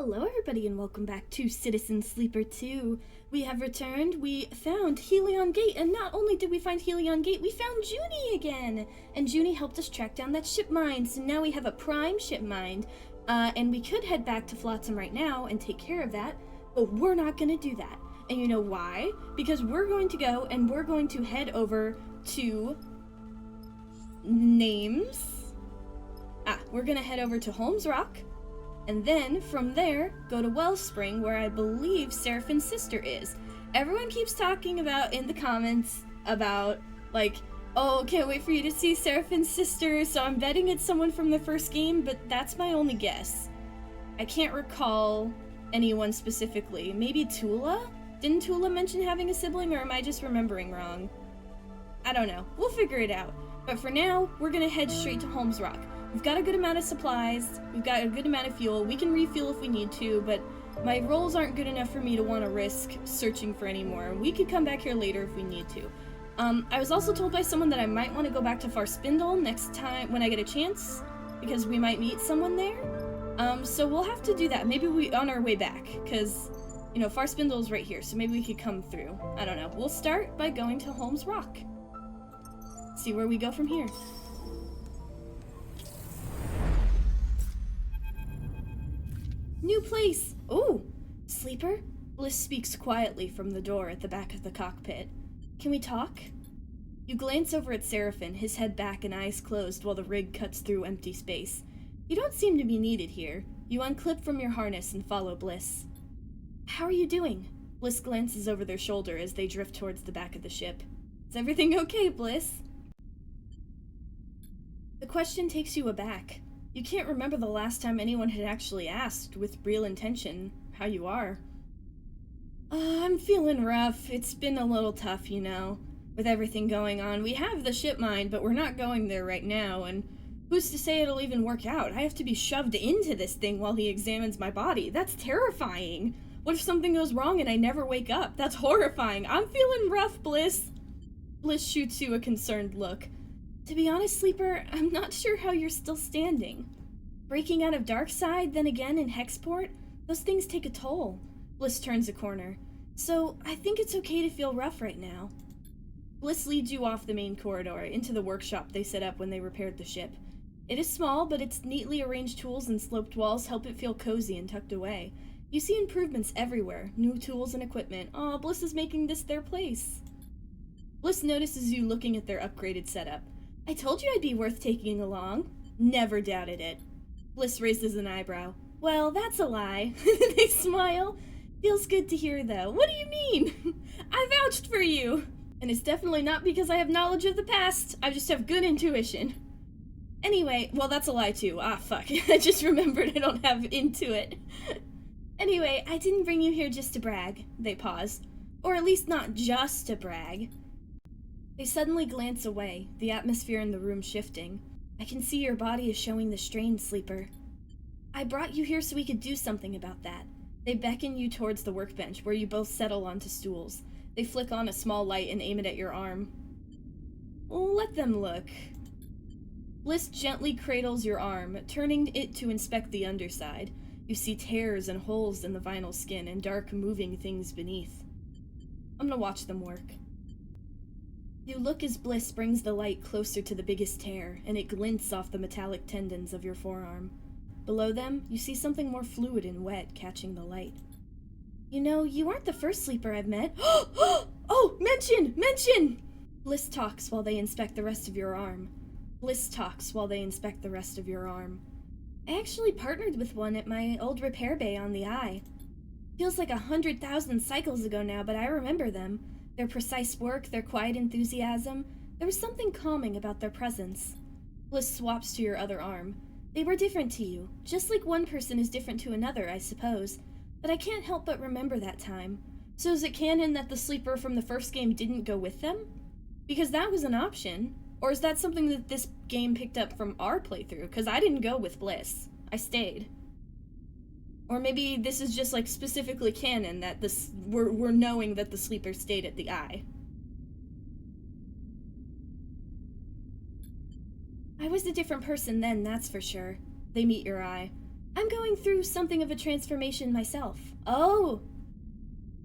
Hello everybody and welcome back to Citizen Sleeper 2. We have returned, we found Helion Gate, and not only did we find Helion Gate, we found Juni again! And Juni helped us track down that ship mine, so now we have a prime ship mine. And we could head back to Flotsam right now and take care of that, but we're not gonna do that. And you know why? Because we're going to go and we're going to head over to... We're gonna head over to Holm's Rock. And then, from there, go to Wellspring, where I believe Seraphine's sister is. Everyone keeps talking about, in the comments, about, like, oh, can't wait for you to see Seraphine's sister, so I'm betting it's someone from the first game, but that's my only guess. I can't recall anyone specifically. Maybe Tula? Didn't Tula mention having a sibling, or am I just remembering wrong? I don't know. We'll figure it out. But for now, we're gonna head straight to Holm's Rock. We've got a good amount of supplies, we've got a good amount of fuel, we can refuel if we need to, but my rolls aren't good enough for me to want to risk searching for any more. We could come back here later if we need to. I was also told by someone that I might want to go back to Farspindle next time when I get a chance, because we might meet someone there. So we'll have to do that, maybe on our way back, because, you know, Farspindle's right here, so maybe we could come through. I don't know. We'll start by going to Holm's Rock. See where we go from here. New place! Oh! Sleeper? Bliss speaks quietly from the door at the back of the cockpit. Can we talk? You glance over at Seraphine, his head back and eyes closed while the rig cuts through empty space. You don't seem to be needed here. You unclip from your harness and follow Bliss. How are you doing? Bliss glances over their shoulder as they drift towards the back of the ship. Is everything okay, Bliss? The question takes you aback. You can't remember the last time anyone had actually asked, with real intention, how you are. I'm feeling rough. It's been a little tough, you know, with everything going on. We have the ship mine, but we're not going there right now, and who's to say it'll even work out? I have to be shoved into this thing while he examines my body. That's terrifying. What if something goes wrong and I never wake up? That's horrifying. I'm feeling rough, Bliss. Bliss shoots you a concerned look. To be honest, Sleeper, I'm not sure how you're still standing. Breaking out of Darkside, then again in Hexport, those things take a toll. Bliss turns a corner. So, I think it's okay to feel rough right now. Bliss leads you off the main corridor, into the workshop they set up when they repaired the ship. It is small, but its neatly arranged tools and sloped walls help it feel cozy and tucked away. You see improvements everywhere, new tools and equipment. Aw, Bliss is making this their place. Bliss notices you looking at their upgraded setup. I told you I'd be worth taking along. Never doubted it. Bliss raises an eyebrow. Well, that's a lie. They smile. Feels good to hear, though. What do you mean? I vouched for you. And it's definitely not because I have knowledge of the past. I just have good intuition. Anyway, well, that's a lie, too. Ah, fuck. I just remembered I don't have intuit. Anyway, I didn't bring you here just to brag. They pause. Or at least not just to brag. They suddenly glance away, the atmosphere in the room shifting. I can see your body is showing the strain, Sleeper. I brought you here so we could do something about that. They beckon you towards the workbench, where you both settle onto stools. They flick on a small light and aim it at your arm. Let them look. Bliss gently cradles your arm, turning it to inspect the underside. You see tears and holes in the vinyl skin and dark moving things beneath. I'm gonna watch them work. You look as Bliss brings the light closer to the biggest tear, and it glints off the metallic tendons of your forearm. Below them, you see something more fluid and wet catching the light. You know, you aren't the first Sleeper I've met. Oh, mention! Bliss talks while they inspect the rest of your arm. I actually partnered with one at my old repair bay on the Eye. Feels like 100,000 cycles ago now, but I remember them. Their precise work, their quiet enthusiasm, there was something calming about their presence. Bliss swaps to your other arm. They were different to you, just like one person is different to another, I suppose. But I can't help but remember that time. So is it canon that the Sleeper from the first game didn't go with them? Because that was an option. Or is that something that this game picked up from our playthrough? Because I didn't go with Bliss. I stayed. Or maybe this is just, like, specifically canon that we're knowing that the Sleeper stayed at the Eye. I was a different person then, that's for sure. They meet your eye. I'm going through something of a transformation myself. Oh!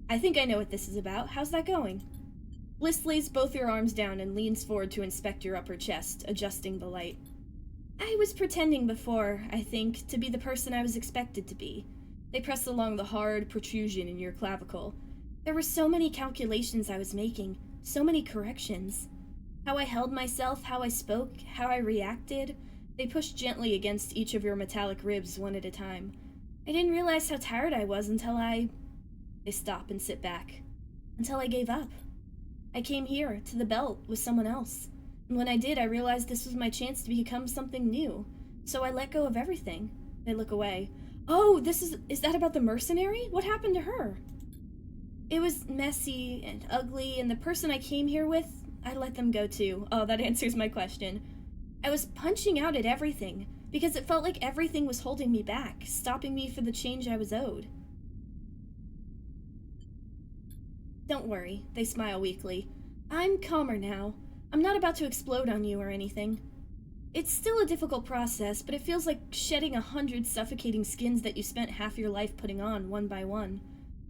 I think I know what this is about. How's that going? Bliss lays both your arms down and leans forward to inspect your upper chest, adjusting the light. I was pretending before, I think, to be the person I was expected to be. They press along the hard protrusion in your clavicle. There were so many calculations I was making, so many corrections. How I held myself, how I spoke, how I reacted. They pushed gently against each of your metallic ribs one at a time. I didn't realize how tired I was until They stop and sit back. Until I gave up. I came here, to the Belt, with someone else. And when I did, I realized this was my chance to become something new. So I let go of everything. They look away. Oh, is that about the mercenary? What happened to her? It was messy and ugly, and the person I came here with, I let them go too. Oh, that answers my question. I was punching out at everything, because it felt like everything was holding me back, stopping me for the change I was owed. Don't worry, they smile weakly. I'm calmer now. I'm not about to explode on you or anything. It's still a difficult process, but it feels like shedding 100 suffocating skins that you spent half your life putting on, one by one.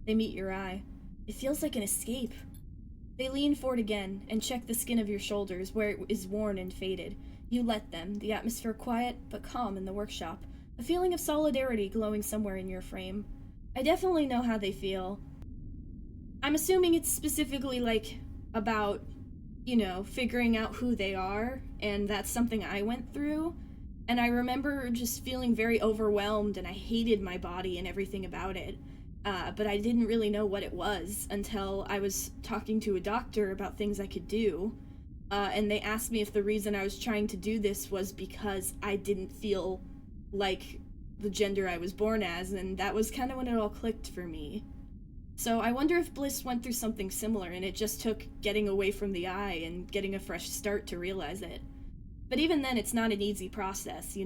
They meet your eye. It feels like an escape. They lean forward again and check the skin of your shoulders where it is worn and faded. You let them, the atmosphere quiet but calm in the workshop, a feeling of solidarity glowing somewhere in your frame. I definitely know how they feel. I'm assuming it's specifically, about, figuring out who they are, and that's something I went through. And I remember just feeling very overwhelmed, and I hated my body and everything about it. But I didn't really know what it was until I was talking to a doctor about things I could do. And they asked me if the reason I was trying to do this was because I didn't feel like the gender I was born as, and that was kind of when it all clicked for me. So I wonder if Bliss went through something similar, and it just took getting away from the eye and getting a fresh start to realize it. But even then, it's not an easy process,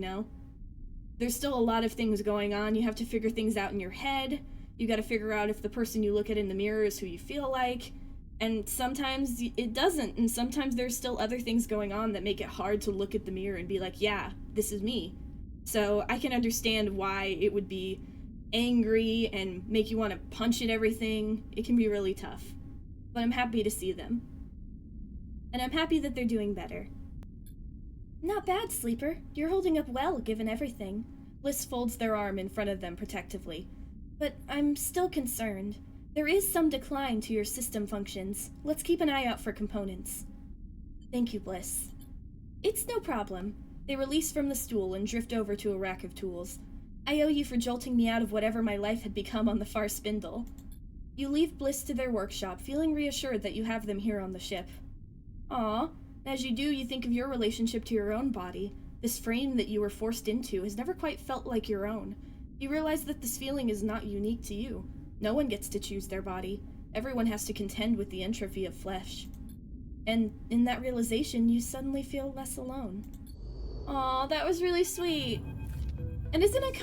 There's still a lot of things going on. You have to figure things out in your head. You gotta figure out if the person you look at in the mirror is who you feel like. And sometimes it doesn't, and sometimes there's still other things going on that make it hard to look at the mirror and be like, yeah, this is me. So I can understand why it would be angry and make you want to punch at everything. It can be really tough. But I'm happy to see them. And I'm happy that they're doing better. Not bad, Sleeper. You're holding up well, given everything. Bliss folds their arm in front of them protectively. But I'm still concerned. There is some decline to your system functions. Let's keep an eye out for components. Thank you, Bliss. It's no problem. They release from the stool and drift over to a rack of tools. I owe you for jolting me out of whatever my life had become on the far spindle. You leave Bliss to their workshop, feeling reassured that you have them here on the ship. Aw, as you do, you think of your relationship to your own body. This frame that you were forced into has never quite felt like your own. You realize that this feeling is not unique to you. No one gets to choose their body. Everyone has to contend with the entropy of flesh. And in that realization, you suddenly feel less alone. Aw, that was really sweet. And isn't it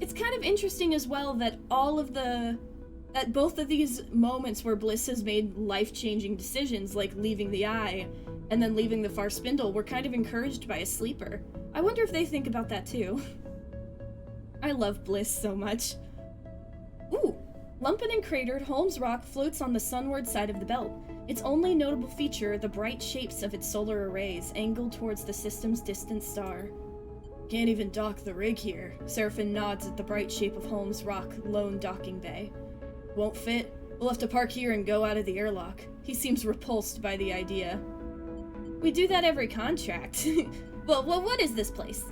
it's kind of interesting as well that that both of these moments where Bliss has made life-changing decisions, like leaving the eye and then leaving the far spindle, were kind of encouraged by a sleeper. I wonder if they think about that too. I love Bliss so much. Ooh! Lumpin' and cratered, Holm's rock floats on the sunward side of the belt. Its only notable feature, the bright shapes of its solar arrays, angled towards the system's distant star. Can't even dock the rig here. Seraphin nods at the bright shape of Holm's rock lone docking bay. Won't fit. We'll have to park here and go out of the airlock. He seems repulsed by the idea. We do that every contract. Well, what is this place?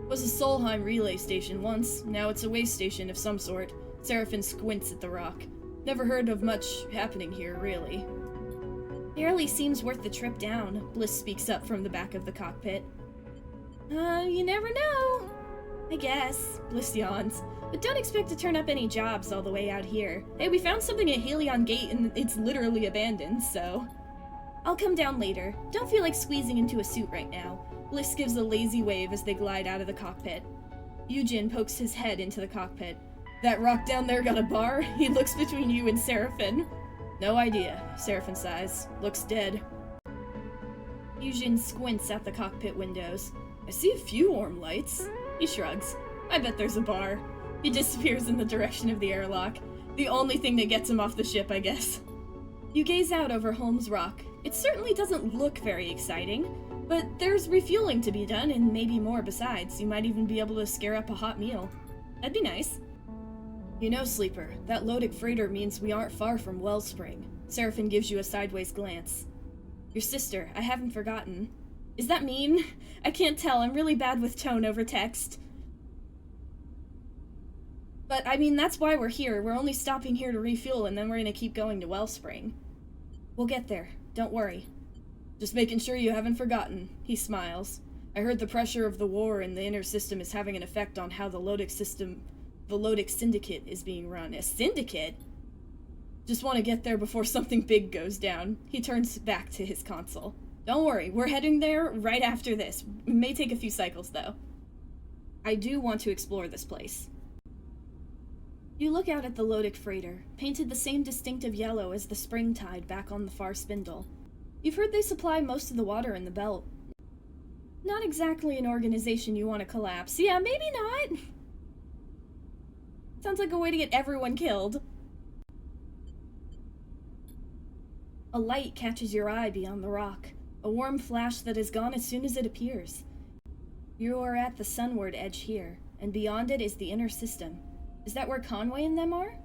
Was a Solheim relay station once. Now it's a way station of some sort. Seraphin squints at the rock. Never heard of much happening here, really. Barely seems worth the trip down, Bliss speaks up from the back of the cockpit. You never know. I guess, Bliss yawns. But don't expect to turn up any jobs all the way out here. Hey, we found something at Helion Gate and it's literally abandoned, so... I'll come down later. Don't feel like squeezing into a suit right now. Bliss gives a lazy wave as they glide out of the cockpit. Yujin pokes his head into the cockpit. That rock down there got a bar? He looks between you and Seraphin. No idea, Seraphin sighs. Looks dead. Yujin squints out the cockpit windows. I see a few warm lights. He shrugs. I bet there's a bar. He disappears in the direction of the airlock. The only thing that gets him off the ship, I guess. You gaze out over Holm's Rock. It certainly doesn't look very exciting, but there's refueling to be done, and maybe more besides. You might even be able to scare up a hot meal. That'd be nice. You know, Sleeper, that Lodic freighter means we aren't far from Wellspring. Seraphine gives you a sideways glance. Your sister, I haven't forgotten. Is that mean? I can't tell, I'm really bad with tone over text. But, I mean, that's why we're here. We're only stopping here to refuel, and then we're gonna keep going to Wellspring. We'll get there. Don't worry. Just making sure you haven't forgotten. He smiles. I heard the pressure of the war in the inner system is having an effect on how the Lodic Syndicate is being run. A syndicate? Just want to get there before something big goes down. He turns back to his console. Don't worry, we're heading there right after this. It may take a few cycles, though. I do want to explore this place. You look out at the Lodic freighter, painted the same distinctive yellow as the spring tide back on the far spindle. You've heard they supply most of the water in the belt. Not exactly an organization you want to collapse. Yeah, maybe not. Sounds like a way to get everyone killed. A light catches your eye beyond the rock, a warm flash that is gone as soon as it appears. You are at the sunward edge here, and beyond it is the inner system. Is that where Conway and them are?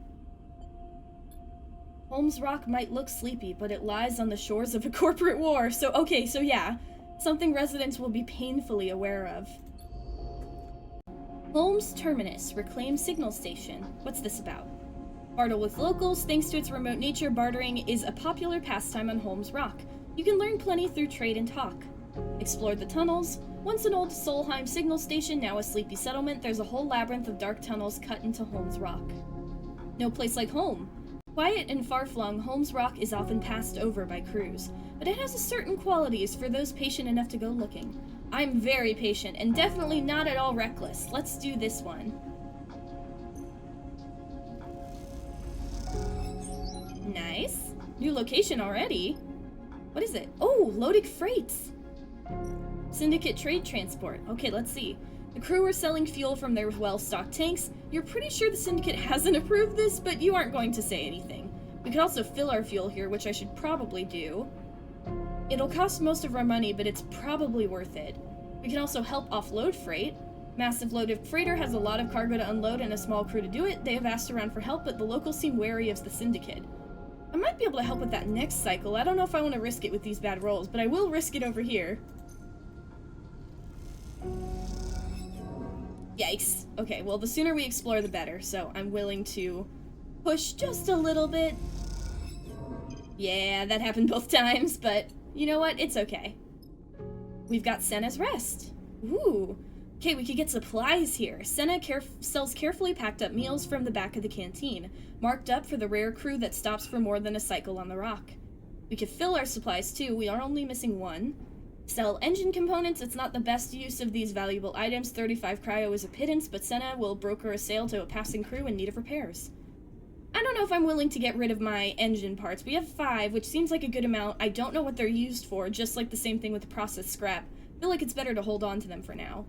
Holm's Rock might look sleepy, but it lies on the shores of a corporate war, so yeah. Something residents will be painfully aware of. Holm's Terminus, reclaimed signal station. What's this about? Barter with locals. Thanks to its remote nature, bartering is a popular pastime on Holm's Rock. You can learn plenty through trade and talk. Explore the tunnels. Once an old Solheim signal station, now a sleepy settlement, there's a whole labyrinth of dark tunnels cut into Holm's Rock. No place like home. Quiet and far-flung, Holm's Rock is often passed over by crews, but it has a certain qualities for those patient enough to go looking. I'm very patient, and definitely not at all reckless. Let's do this one. Nice. New location already. What is it? Oh, Lodic freights. Syndicate trade transport. Okay, let's see. The crew are selling fuel from their well-stocked tanks. You're pretty sure the Syndicate hasn't approved this, but you aren't going to say anything. We could also fill our fuel here, which I should probably do. It'll cost most of our money, but it's probably worth it. We can also help offload freight. Massive Lodic freighter has a lot of cargo to unload and a small crew to do it. They have asked around for help, but the locals seem wary of the Syndicate. I might be able to help with that next cycle. I don't know if I want to risk it with these bad rolls, but I will risk it over here. Yikes. Okay, well, the sooner we explore, the better, so I'm willing to push just a little bit. Yeah, that happened both times, but you know what? It's okay. We've got Senna's Rest. Ooh. Okay, we could get supplies here. Senna sells carefully packed up meals from the back of the canteen, marked up for the rare crew that stops for more than a cycle on the rock. We could fill our supplies too, we are only missing one. Sell engine components. It's not the best use of these valuable items. 35 cryo is a pittance, but Senna will broker a sale to a passing crew in need of repairs. I don't know if I'm willing to get rid of my engine parts. We have 5, which seems like a good amount. I don't know what they're used for, just like the same thing with the processed scrap. I feel like it's better to hold on to them for now.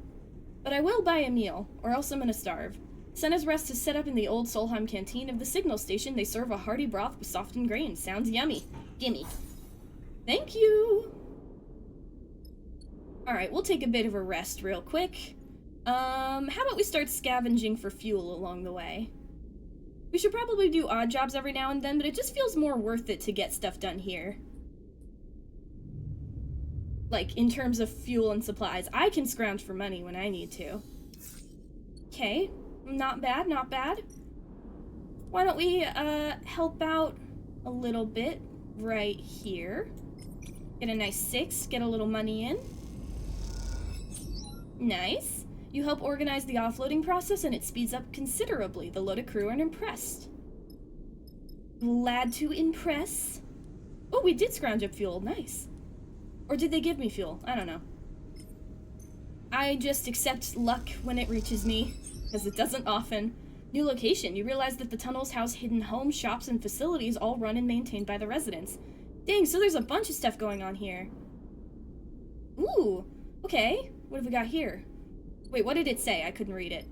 But I will buy a meal, or else I'm gonna starve. Senna's Rest is set up in the old Solheim canteen of the signal station. They serve a hearty broth with softened grains. Sounds yummy. Gimme. Thank you! Alright, we'll take a bit of a rest real quick. How about we start scavenging for fuel along the way? We should probably do odd jobs every now and then, but it just feels more worth it to get stuff done here. Like, in terms of fuel and supplies. I can scrounge for money when I need to. Okay, not bad, not bad. Why don't we, help out a little bit right here. Get a nice 6, get a little money in. Nice. You help organize the offloading process and it speeds up considerably. The Lodic crew are impressed. Glad to impress. Oh, we did scrounge up fuel. Nice. Or did they give me fuel? I don't know. I just accept luck when it reaches me, because it doesn't often. New location. You realize that the tunnels house hidden homes, shops, and facilities all run and maintained by the residents. Dang, so there's a bunch of stuff going on here. Ooh, okay. What have we got here? Wait, what did it say? I couldn't read it.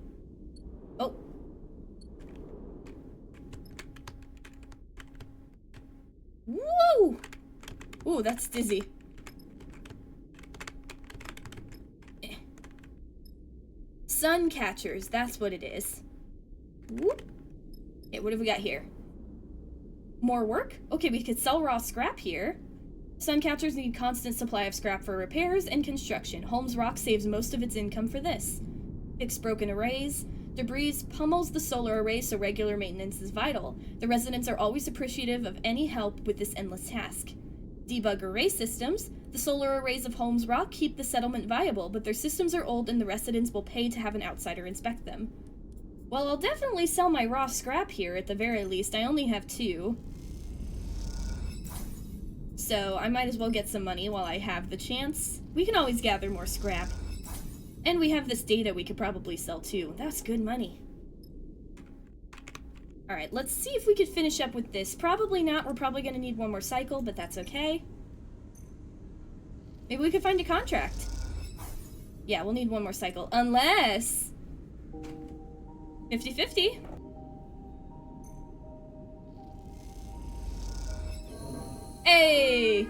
Woo! Ooh, that's dizzy. Sun catchers, that's what it is. Whoop. Okay, what have we got here? More work? Okay, we could sell raw scrap here. Sun catchers need constant supply of scrap for repairs and construction. Holm's Rock saves most of its income for this. Fix broken arrays. Debris pummels the solar array, so regular maintenance is vital. The residents are always appreciative of any help with this endless task. Debug array systems. The solar arrays of Holm's Rock keep the settlement viable, but their systems are old and the residents will pay to have an outsider inspect them. Well, I'll definitely sell my raw scrap here at the very least. I only have 2. So I might as well get some money while I have the chance. We can always gather more scrap. And we have this data we could probably sell too. That's good money. Alright, let's see if we could finish up with this. Probably not. We're probably going to need one more cycle, but that's okay. Maybe we could find a contract. Yeah, we'll need one more cycle. Unless... 50-50. Hey!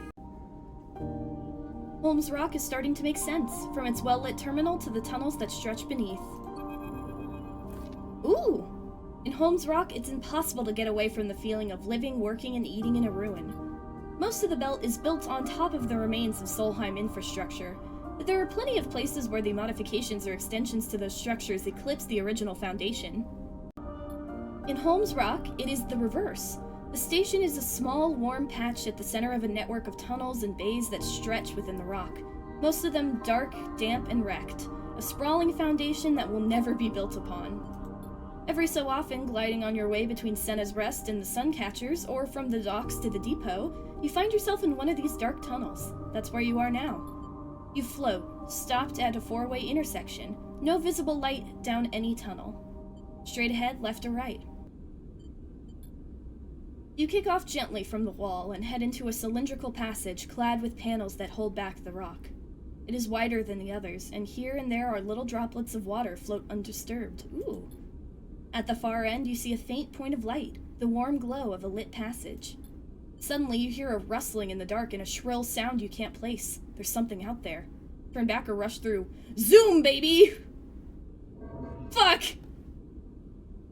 Holm's Rock is starting to make sense, from its well-lit terminal to the tunnels that stretch beneath. Ooh! In Holm's Rock, it's impossible to get away from the feeling of living, working, and eating in a ruin. Most of the belt is built on top of the remains of Solheim infrastructure, but there are plenty of places where the modifications or extensions to those structures eclipse the original foundation. In Holm's Rock, it is the reverse. The station is a small, warm patch at the center of a network of tunnels and bays that stretch within the rock, most of them dark, damp, and wrecked, a sprawling foundation that will never be built upon. Every so often, gliding on your way between Senna's Rest and the Suncatchers, or from the docks to the depot, you find yourself in one of these dark tunnels. That's where you are now. You float, stopped at a 4-way intersection, no visible light down any tunnel. Straight ahead, left or right. You kick off gently from the wall and head into a cylindrical passage clad with panels that hold back the rock. It is wider than the others, and here and there are little droplets of water float undisturbed. Ooh. At the far end, you see a faint point of light, the warm glow of a lit passage. Suddenly, you hear a rustling in the dark and a shrill sound you can't place. There's something out there. Turn back or rush through. Zoom, baby! Fuck!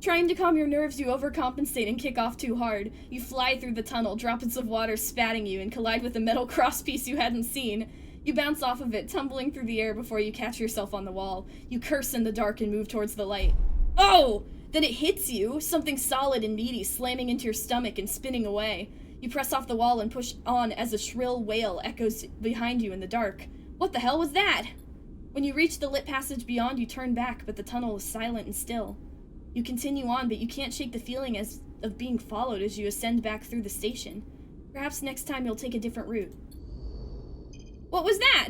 Trying to calm your nerves, you overcompensate and kick off too hard. You fly through the tunnel, droplets of water spatting you, and collide with a metal crosspiece you hadn't seen. You bounce off of it, tumbling through the air before you catch yourself on the wall. You curse in the dark and move towards the light. Oh! Then it hits you, something solid and meaty slamming into your stomach and spinning away. You press off the wall and push on as a shrill wail echoes behind you in the dark. What the hell was that? When you reach the lit passage beyond, you turn back, but the tunnel is silent and still. You continue on, but you can't shake the feeling of being followed as you ascend back through the station. Perhaps next time you'll take a different route. What was that?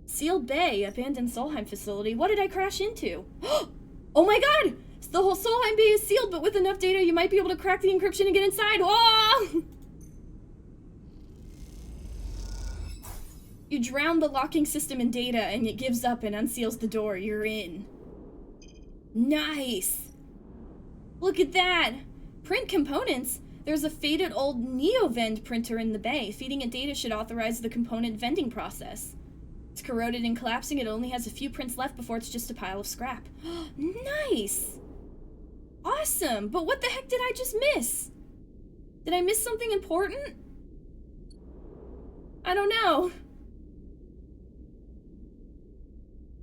Sealed Bay, abandoned Solheim facility. What did I crash into? Oh my god! The whole Solheim Bay is sealed, but with enough data you might be able to crack the encryption and get inside. Whoa! You drown the locking system in data and it gives up and unseals the door. You're in. Nice! Look at that! Print components! There's a faded old NeoVend printer in the bay. Feeding it data should authorize the component vending process. It's corroded and collapsing. It only has a few prints left before it's just a pile of scrap. Nice! Awesome! But what the heck did I just miss? Did I miss something important? I don't know.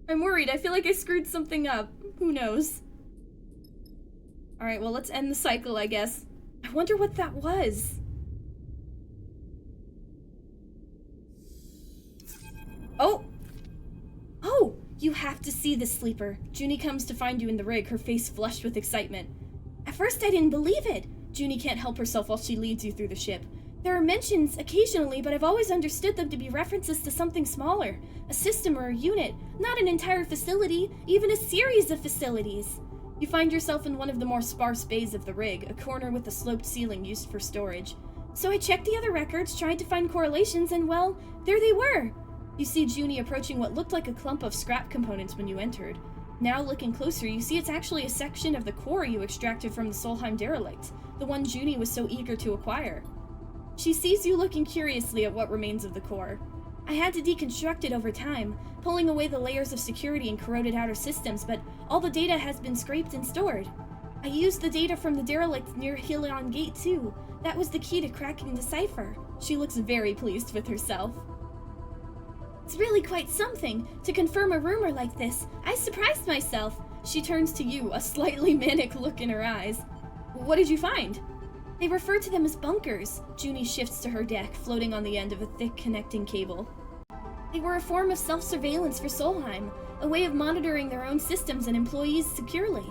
I'm worried. I feel like I screwed something up. Who knows? Alright, well, let's end the cycle, I guess. I wonder what that was. Oh! Oh! You have to see this, Sleeper. Juni comes to find you in the rig, her face flushed with excitement. At first I didn't believe it. Juni can't help herself while she leads you through the ship. There are mentions occasionally, but I've always understood them to be references to something smaller. A system or a unit, not an entire facility, even a series of facilities. You find yourself in one of the more sparse bays of the rig, a corner with a sloped ceiling used for storage. So I checked the other records, tried to find correlations, and well, there they were. You see Juni approaching what looked like a clump of scrap components when you entered. Now, looking closer, you see it's actually a section of the core you extracted from the Solheim derelict, the one Juni was so eager to acquire. She sees you looking curiously at what remains of the core. I had to deconstruct it over time, pulling away the layers of security and corroded outer systems, but all the data has been scraped and stored. I used the data from the derelict near Helion Gate too. That was the key to cracking the cipher. She looks very pleased with herself. It's really quite something. To confirm a rumor like this, I surprised myself. She turns to you, a slightly manic look in her eyes. What did you find? They refer to them as bunkers. Juni shifts to her deck, floating on the end of a thick connecting cable. They were a form of self-surveillance for Solheim, a way of monitoring their own systems and employees securely.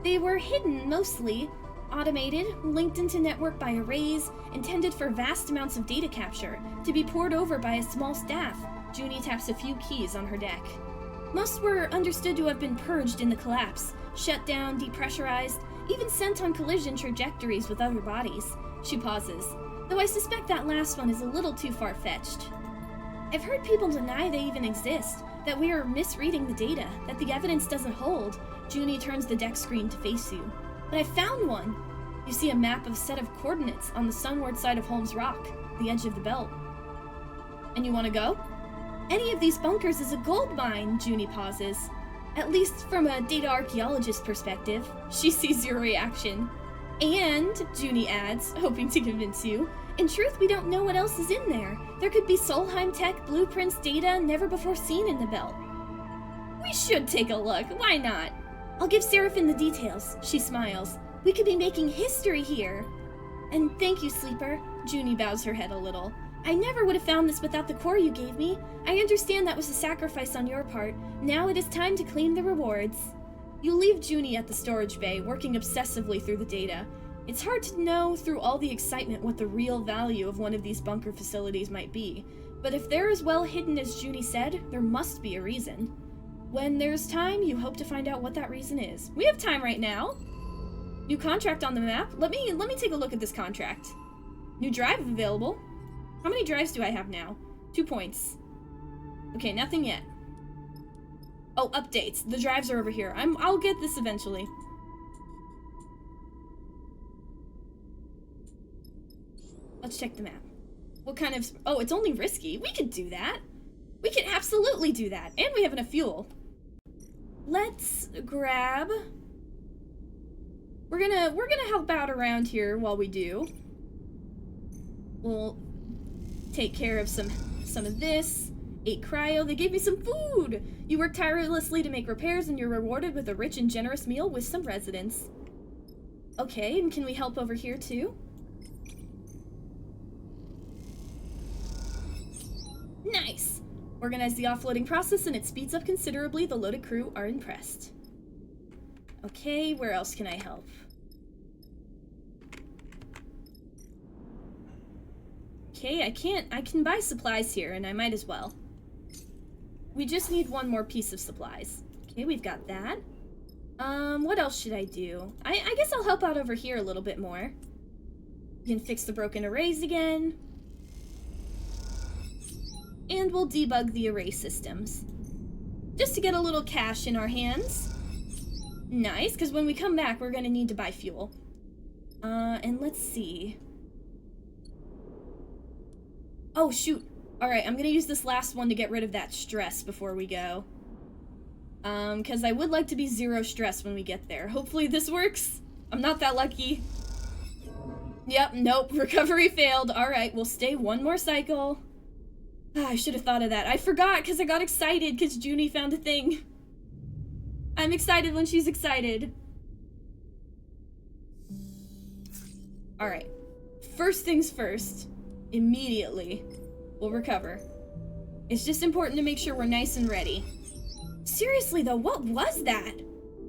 They were hidden, mostly. Automated, linked into network by arrays, intended for vast amounts of data capture, to be poured over by a small staff. Juni taps a few keys on her deck. Most were understood to have been purged in the collapse, shut down, depressurized, even sent on collision trajectories with other bodies. She pauses, though I suspect that last one is a little too far-fetched. I've heard people deny they even exist, that we are misreading the data, that the evidence doesn't hold. Juni turns the deck screen to face you. But I found one! You see a map of a set of coordinates on the sunward side of Holm's Rock, the edge of the belt. And you want to go? Any of these bunkers is a gold mine, Juni pauses. At least from a data archaeologist perspective. She sees your reaction. And, Juni adds, hoping to convince you, in truth we don't know what else is in there. There could be Solheim tech, blueprints, data never before seen in the belt. We should take a look, why not? I'll give Seraphine the details, she smiles. We could be making history here. And thank you, Sleeper. Juni bows her head a little. I never would have found this without the core you gave me. I understand that was a sacrifice on your part. Now it is time to claim the rewards. You leave Juni at the storage bay, working obsessively through the data. It's hard to know through all the excitement what the real value of one of these bunker facilities might be. But if they're as well hidden as Juni said, there must be a reason. When there's time, you hope to find out what that reason is. We have time right now. New contract on the map. Let me take a look at this contract. New drive available. How many drives do I have now? 2 points. Okay, nothing yet. Oh, updates. The drives are over here. I'll get this eventually. Let's check the map. What kind of... Oh, it's only risky. We could do that. We can absolutely do that. And we have enough fuel. Let's grab... We're gonna help out around here while we do. We'll take care of some of this. 8 cryo. They gave me some food! You work tirelessly to make repairs and you're rewarded with a rich and generous meal with some residence. Okay, and can we help over here too? Nice! Organize the offloading process and it speeds up considerably. The loaded crew are impressed. Okay, where else can I help? Okay, I can buy supplies here, and I might as well. We just need one more piece of supplies. Okay, we've got that. What else should I do? I guess I'll help out over here a little bit more. We can fix the broken arrays again. And we'll debug the array systems. Just to get a little cash in our hands. Nice, because when we come back, we're gonna need to buy fuel. And let's see. Oh, shoot. Alright, I'm gonna use this last one to get rid of that stress before we go. Because I would like to be 0 stress when we get there. Hopefully this works. I'm not that lucky. Yep, nope, recovery failed. Alright, we'll stay 1 more cycle. Ah, I should have thought of that. I forgot because I got excited because Juni found a thing. I'm excited when she's excited. Alright. First things first. Immediately. We'll recover. It's just important to make sure we're nice and ready. Seriously though, what was that?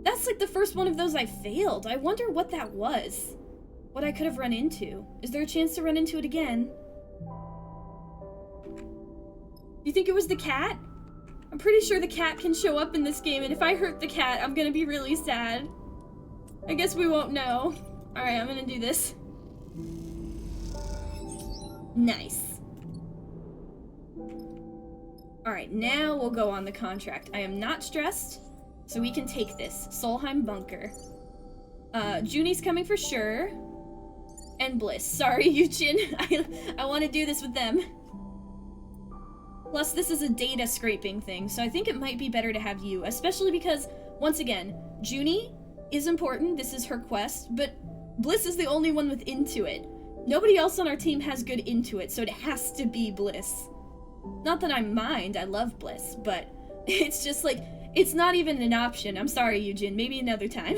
That's like the first one of those I failed. I wonder what that was. What I could have run into. Is there a chance to run into it again? Do you think it was the cat? I'm pretty sure the cat can show up in this game, and if I hurt the cat, I'm gonna be really sad. I guess we won't know. Alright, I'm gonna do this. Nice. Alright, now we'll go on the contract. I am not stressed, so we can take this. Solheim bunker. Juni's coming for sure. And Bliss. Sorry, Yujin. I want to do this with them. Plus, this is a data scraping thing, so I think it might be better to have you, especially because, once again, Juni is important, this is her quest, but Bliss is the only one with Intuit. Nobody else on our team has good Intuit, so it has to be Bliss. Not that I mind, I love Bliss, but it's just like, it's not even an option. I'm sorry, Yujin, maybe another time.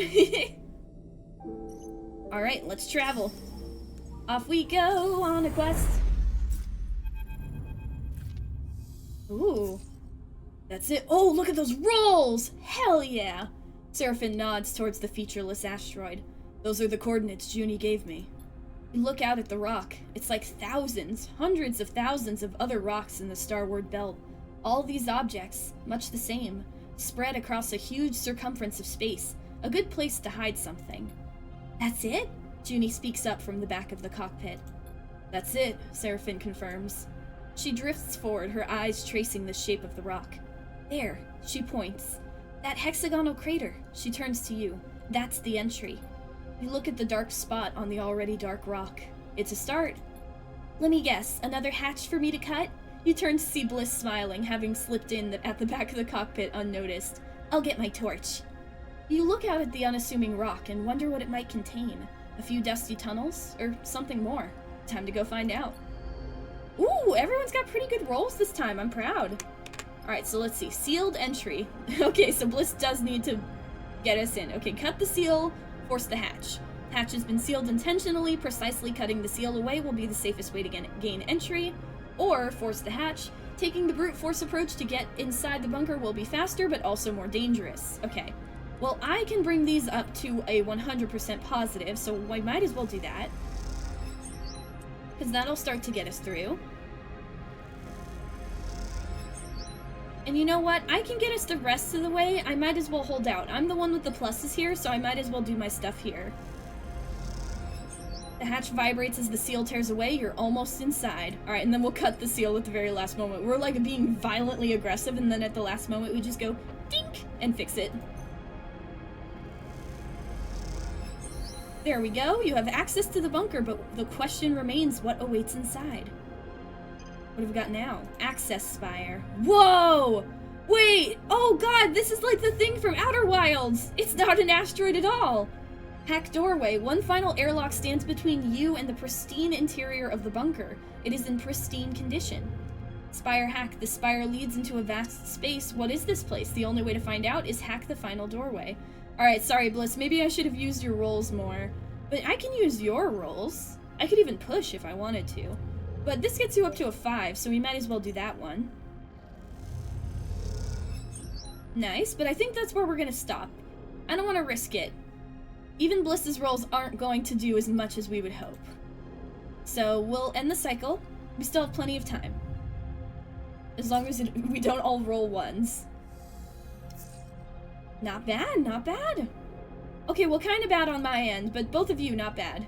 Alright, let's travel. Off we go on a quest. Ooh. That's it. Oh, look at those rolls! Hell yeah! Seraphim nods towards the featureless asteroid. Those are the coordinates Juni gave me. You look out at the rock. It's like thousands, hundreds of thousands of other rocks in the Starward Belt. All these objects, much the same, spread across a huge circumference of space. A good place to hide something. That's it? Juni speaks up from the back of the cockpit. That's it, Seraphim confirms. She drifts forward, her eyes tracing the shape of the rock. There, she points. That hexagonal crater. She turns to you. That's the entry. You look at the dark spot on the already dark rock. It's a start. Let me guess, another hatch for me to cut? You turn to see Bliss smiling, having slipped in at the back of the cockpit unnoticed. I'll get my torch. You look out at the unassuming rock and wonder what it might contain. A few dusty tunnels, or something more. Time to go find out. Ooh, everyone's got pretty good rolls this time. I'm proud. Alright, so let's see. Sealed entry. Okay, so Bliss does need to get us in. Okay, cut the seal, force the hatch. Hatch has been sealed intentionally. Precisely cutting the seal away will be the safest way to gain entry. Or force the hatch. Taking the brute force approach to get inside the bunker will be faster, but also more dangerous. Okay. Well, I can bring these up to a 100% positive, so we might as well do that. Because that'll start to get us through. And you know what? I can get us the rest of the way. I might as well hold out. I'm the one with the pluses here, so I might as well do my stuff here. The hatch vibrates as the seal tears away. You're almost inside. Alright, and then we'll cut the seal at the very last moment. We're like being violently aggressive, and then at the last moment we just go dink and fix it. There we go. You have access to the bunker, but the question remains, what awaits inside? What have we got now? Access spire. Whoa! Wait! Oh god, this is like the thing from Outer Wilds! It's not an asteroid at all! Hack doorway. One final airlock stands between you and the pristine interior of the bunker. It is in pristine condition. Spire hack. The spire leads into a vast space. What is this place? The only way to find out is hack the final doorway. Alright, sorry Bliss, maybe I should have used your rolls more. But I can use your rolls. I could even push if I wanted to. But this gets you up to a 5, so we might as well do that one. Nice, but I think that's where we're gonna stop. I don't want to risk it. Even Bliss's rolls aren't going to do as much as we would hope. So we'll end the cycle. We still have plenty of time. As long as we don't all roll ones. Not bad, not bad. Okay, well, kind of bad on my end, but both of you, not bad.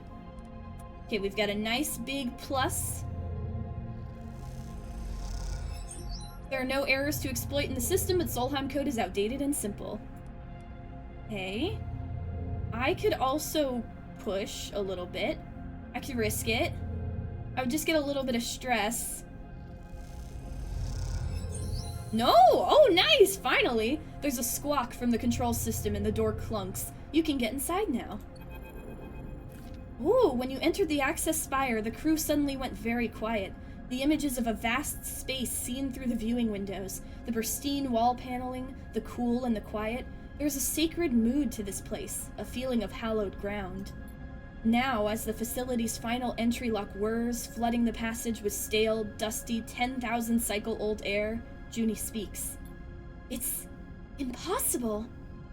Okay, we've got a nice big plus. There are no errors to exploit in the system, but Solheim code is outdated and simple. Okay. I could also push a little bit. I could risk it. I would just get a little bit of stress. No! Oh, nice! Finally! There's a squawk from the control system and the door clunks. You can get inside now. Ooh, when you entered the access spire, the crew suddenly went very quiet. The images of a vast space seen through the viewing windows, the pristine wall paneling, the cool and the quiet. There's a sacred mood to this place, a feeling of hallowed ground. Now, as the facility's final entry lock whirs, flooding the passage with stale, dusty, 10,000-cycle-old air, Juni speaks. It's impossible.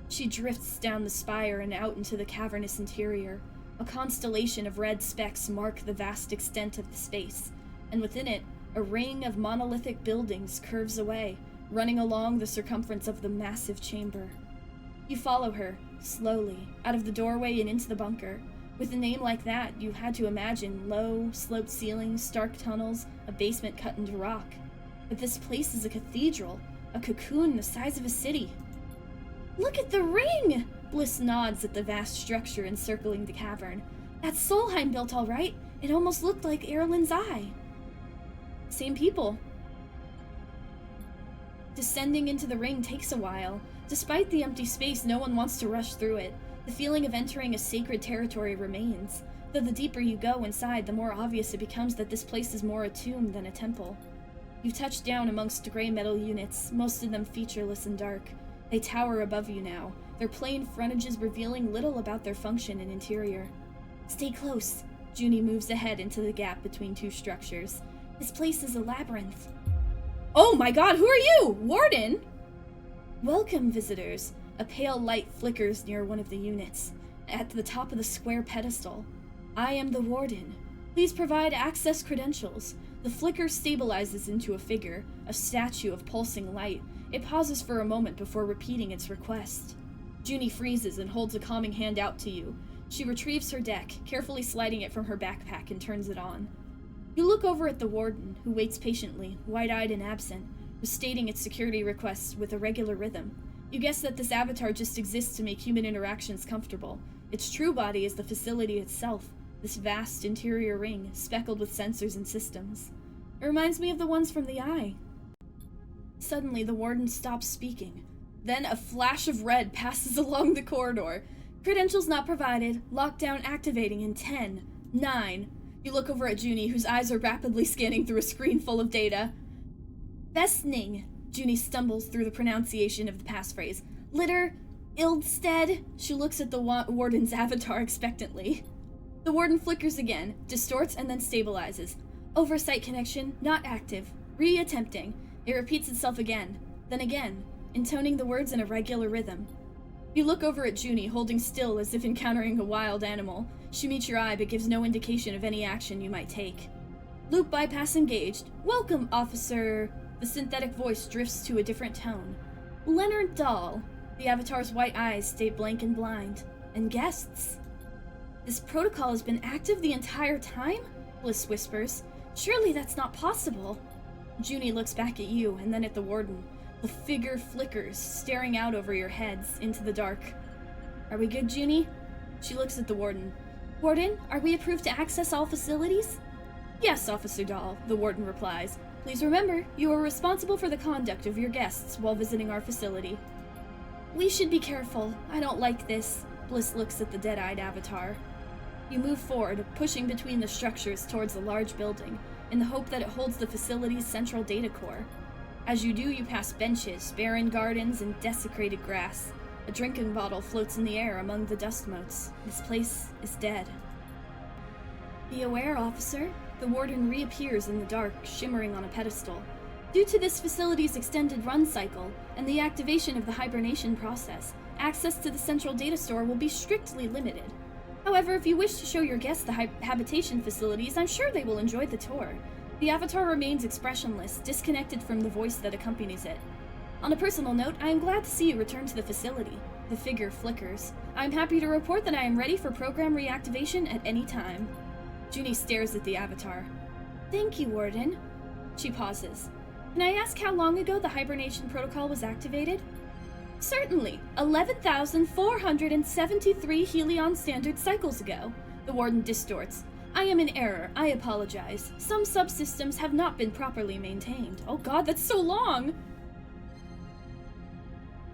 She drifts down the spire and out into the cavernous interior. A constellation of red specks mark the vast extent of the space, and within it, a ring of monolithic buildings curves away, running along the circumference of the massive chamber. You follow her, slowly, out of the doorway and into the bunker. With a name like that, you had to imagine low, sloped ceilings, stark tunnels, a basement cut into rock. But this place is a cathedral, a cocoon the size of a city. Look at the ring! Bliss nods at the vast structure encircling the cavern. That's Solheim built all right. It almost looked like Erlen's eye. Same people. Descending into the ring takes a while. Despite the empty space, no one wants to rush through it. The feeling of entering a sacred territory remains. Though the deeper you go inside, the more obvious it becomes that this place is more a tomb than a temple. You touch down amongst gray metal units, most of them featureless and dark. They tower above you now, their plain frontages revealing little about their function and interior. Stay close. Juni moves ahead into the gap between two structures. This place is a labyrinth. Oh my god, who are you? Warden? Welcome, visitors. A pale light flickers near one of the units, at the top of the square pedestal. I am the Warden. Please provide access credentials. The flicker stabilizes into a figure, a statue of pulsing light. It pauses for a moment before repeating its request. Juni freezes and holds a calming hand out to you. She retrieves her deck, carefully sliding it from her backpack, and turns it on. You look over at the Warden, who waits patiently, wide-eyed and absent, stating its security requests with a regular rhythm. You guess that this avatar just exists to make human interactions comfortable. Its true body is the facility itself, this vast interior ring, speckled with sensors and systems. It reminds me of the ones from the Eye. Suddenly, the Warden stops speaking. Then a flash of red passes along the corridor. Credentials not provided. Lockdown activating in 10, 9. You look over at Juni, whose eyes are rapidly scanning through a screen full of data. Vestning. Juni stumbles through the pronunciation of the passphrase. Litter. Ildstead. She looks at the Warden's avatar expectantly. The Warden flickers again, distorts, and then stabilizes. Oversight connection not active. Re-attempting. It repeats itself again, then again, intoning the words in a regular rhythm. You look over at Juni, holding still as if encountering a wild animal. She meets your eye but gives no indication of any action you might take. Loop bypass engaged. Welcome, officer. The synthetic voice drifts to a different tone. Leonard Dahl. The avatar's white eyes stay blank and blind. And guests. This protocol has been active the entire time? Bliss whispers. Surely that's not possible. Juni looks back at you and then at the Warden. The figure flickers, staring out over your heads into the dark. Are we good, Juni? She looks at the Warden. Warden, are we approved to access all facilities? Yes, Officer Dahl, the Warden replies. Please remember, you are responsible for the conduct of your guests while visiting our facility. We should be careful. I don't like this. Bliss looks at the dead-eyed avatar. You move forward, pushing between the structures towards a large building, in the hope that it holds the facility's central data core. As you do, you pass benches, barren gardens, and desecrated grass. A drinking bottle floats in the air among the dust motes. This place is dead. Be aware, officer. The Warden reappears in the dark, shimmering on a pedestal. Due to this facility's extended run cycle, and the activation of the hibernation process, access to the central data store will be strictly limited. However, if you wish to show your guests the habitation facilities, I'm sure they will enjoy the tour. The avatar remains expressionless, disconnected from the voice that accompanies it. On a personal note, I am glad to see you return to the facility. The figure flickers. I am happy to report that I am ready for program reactivation at any time. Juni stares at the avatar. Thank you, Warden. She pauses. Can I ask how long ago the hibernation protocol was activated? Certainly, 11,473 Helion standard cycles ago. The Warden distorts. I am in error. I apologize. Some subsystems have not been properly maintained. Oh god, that's so long!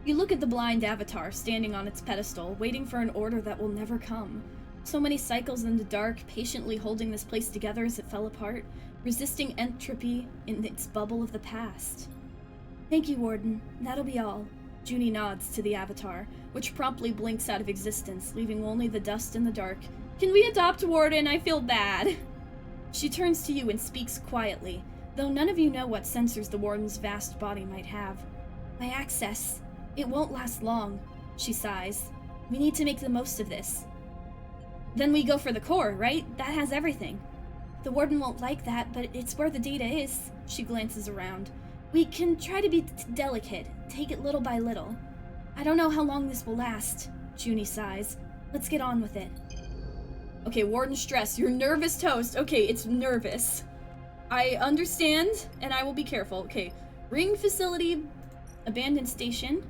You look at the blind avatar standing on its pedestal, waiting for an order that will never come. So many cycles in the dark, patiently holding this place together as it fell apart, resisting entropy in its bubble of the past. Thank you, Warden. That'll be all. Juni nods to the avatar, which promptly blinks out of existence, leaving only the dust in the dark. Can we adopt Warden? I feel bad. She turns to you and speaks quietly, though none of you know what sensors the Warden's vast body might have. My access. It won't last long, she sighs. We need to make the most of this. Then we go for the core, right? That has everything. The Warden won't like that, but it's where the data is. She glances around. We can try to be delicate, take it little by little. I don't know how long this will last, Juni sighs. Let's get on with it. Okay, Warden stress. You're nervous toast. Okay, it's nervous. I understand, and I will be careful. Okay, ring facility, abandoned station.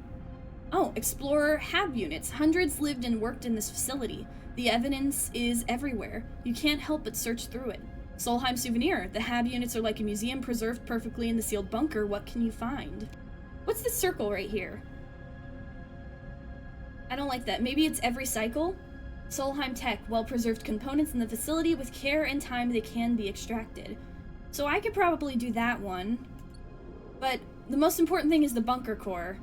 Oh, Explorer Hab units. Hundreds lived and worked in this facility. The evidence is everywhere. You can't help but search through it. Solheim souvenir. The hab units are like a museum preserved perfectly in the sealed bunker. What can you find? What's this circle right here? I don't like that. Maybe it's every cycle? Solheim tech. Well-preserved components in the facility. With care and time, they can be extracted. So I could probably do that one. But the most important thing is the bunker core.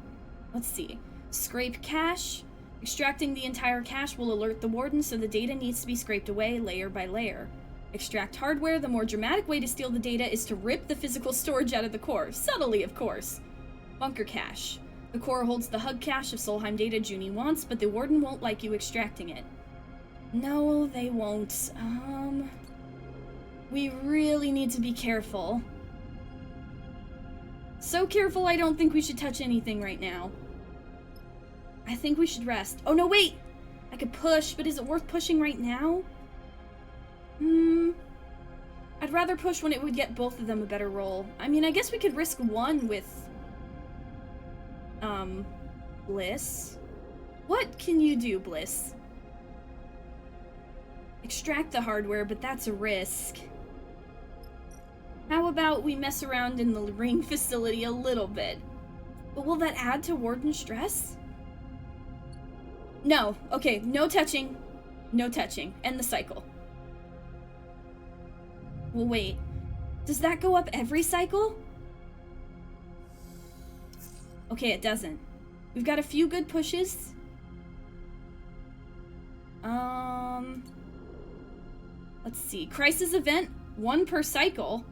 Let's see. Scrape cache. Extracting the entire cache will alert the Warden, so the data needs to be scraped away layer by layer. Extract hardware. The more dramatic way to steal the data is to rip the physical storage out of the core. Subtly, of course. Bunker cache. The core holds the hug cache of Solheim data Juni wants, but the Warden won't like you extracting it. No, they won't. We really need to be careful. So careful, I don't think we should touch anything right now. I think we should rest. Oh, no, wait! I could push, but is it worth pushing right now? I'd rather push when it would get both of them a better roll. I mean, I guess we could risk one with... Bliss? What can you do, Bliss? Extract the hardware, but that's a risk. How about we mess around in the ring facility a little bit? But will that add to Warden stress? No. Okay, no touching. No touching. End the cycle. Well, wait. Does that go up every cycle? Okay, it doesn't. We've got a few good pushes. Let's see. Crisis event, 1 per cycle.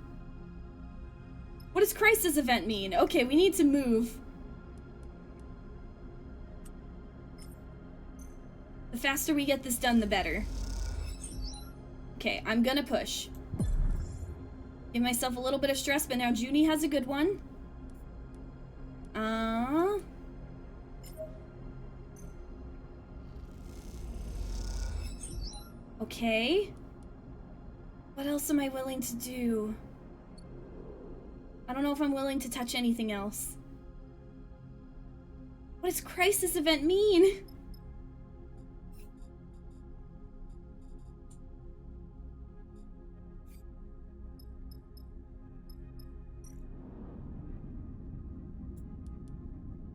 What does crisis event mean? Okay, we need to move. The faster we get this done, the better. Okay, I'm gonna push. Give myself a little bit of stress, but now Juni has a good one. Okay. What else am I willing to do? I don't know if I'm willing to touch anything else. What does crisis event mean?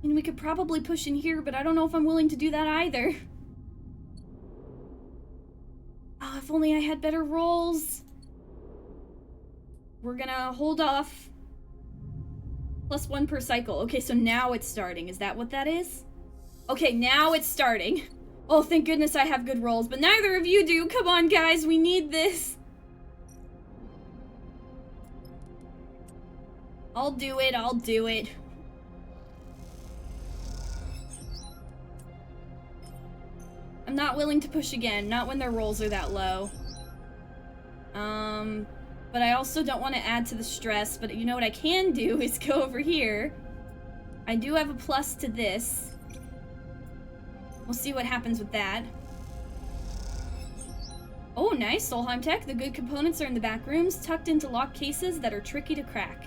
I mean, we could probably push in here, but I don't know if I'm willing to do that either. Oh, if only I had better rolls. We're gonna hold off. +1 per cycle. Okay, so now it's starting. Is that what that is? Okay, now it's starting. Oh, thank goodness I have good rolls, but neither of you do. Come on, guys, we need this. I'll do it, I'll do it. I'm not willing to push again, not when their rolls are that low. But I also don't want to add to the stress, but you know what I can do is go over here. I do have a plus to this. We'll see what happens with that. Oh, nice, Solheim tech. The good components are in the back rooms, tucked into locked cases that are tricky to crack.